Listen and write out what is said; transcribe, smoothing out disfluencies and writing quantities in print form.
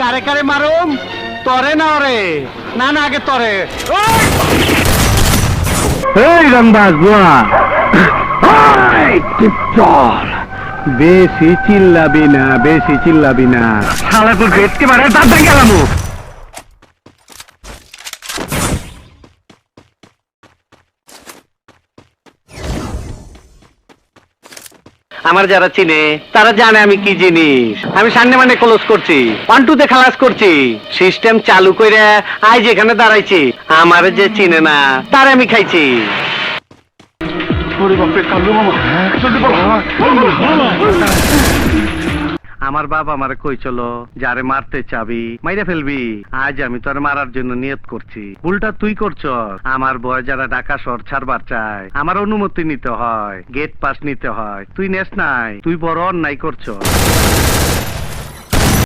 কারে কারে মারুম? তরে না ওরে? না না আগে তরে। এই রংবাজ বুয়া, চল। বেশি চিল্লাবি না, বেশি চিল্লাবি না। শালা তোর গেটকে মারে দাঁত ভেঙে গেলাম। আমার যারা চিনে তারা জানে আমি কি জিনিস। আমি সামনে মানে ক্লোজ করছি, 1-2 খালাস করছি, সিস্টেম চালু করে আজ এখানে দাঁড়াইছি। আমার যে চিনে না তার আমি খাইছি। আমার বাবা আমারে কই চলো, যারে মারতে চাবি মাইরে ফেলবি। আজ আমি তোর মারার জন্য নিয়ত করছি। উল্টা তুই করছ। আমার বয় যারা ঢাকা শহর ছাড়বার চায় আমার অনুমতি নিতে হয়, গেট পাস নিতে হয়। তুই নেস নাই, তুই বড় অন্যায় করছ।